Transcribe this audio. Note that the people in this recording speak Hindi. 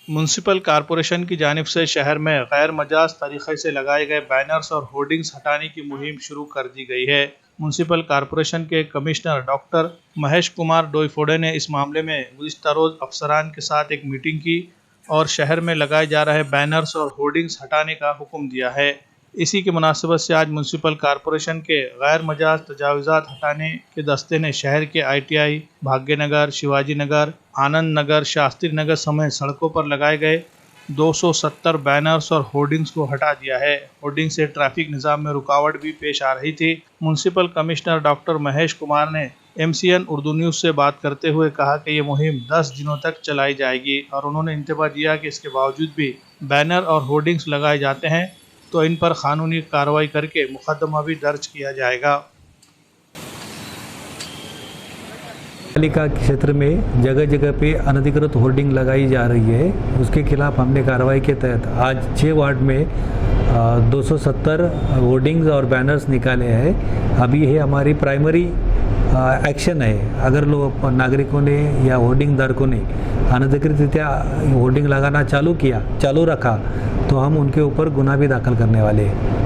म्यूनसिपल कॉरपोरेशन की जानिब से शहर में गैर मजाज तरीके से लगाए गए बैनर्स और होर्डिंग्स हटाने की मुहिम शुरू कर दी गई है। म्यूनसिपल कॉरपोरेशन के कमिश्नर डॉक्टर महेश कुमार डोईफोडे ने इस मामले में गुज़िश्ता रोज़ अफसरान के साथ एक मीटिंग की और शहर में लगाए जा रहे बैनर्स और होर्डिंग्स हटाने का हुक्म दिया है। इसी के मुनासिबत से आज म्यूनसिपल कॉरपोरेशन के गैर मजाज तजावुज़ात हटाने के दस्ते ने शहर के ITI, भाग्यनगर, शिवाजी नगर, आनंद नगर, शास्त्री नगर समेत सड़कों पर लगाए गए 270 बैनर्स और होर्डिंग्स को हटा दिया है। होर्डिंग से ट्रैफिक निज़ाम में रुकावट भी पेश आ रही थी। Municipal commissioner doctor Mahesh Kumar ने MCN उर्दू न्यूज़ से बात करते हुए कहा कि ये मुहिम 10 दिनों तक चलाई जाएगी और उन्होंने इंतबाह दिया कि इसके बावजूद भी बैनर और होर्डिंग्स लगाए जाते हैं तो इन पर कानूनी कार्रवाई करके मुकदमा भी दर्ज किया जाएगा। पालिका क्षेत्र में जगह जगह पे अनधिकृत होर्डिंग लगाई जा रही है, उसके खिलाफ हमने कार्रवाई के तहत आज 6 वार्ड में 270 होर्डिंग्स और बैनर्स निकाले हैं। अभी ये हमारी प्राइमरी एक्शन है। अगर लोग नागरिकों ने या होर्डिंग धारकों ने अनधिकृत होर्डिंग लगाना चालू रखा तो हम उनके ऊपर गुनाह भी दाखिल करने वाले हैं।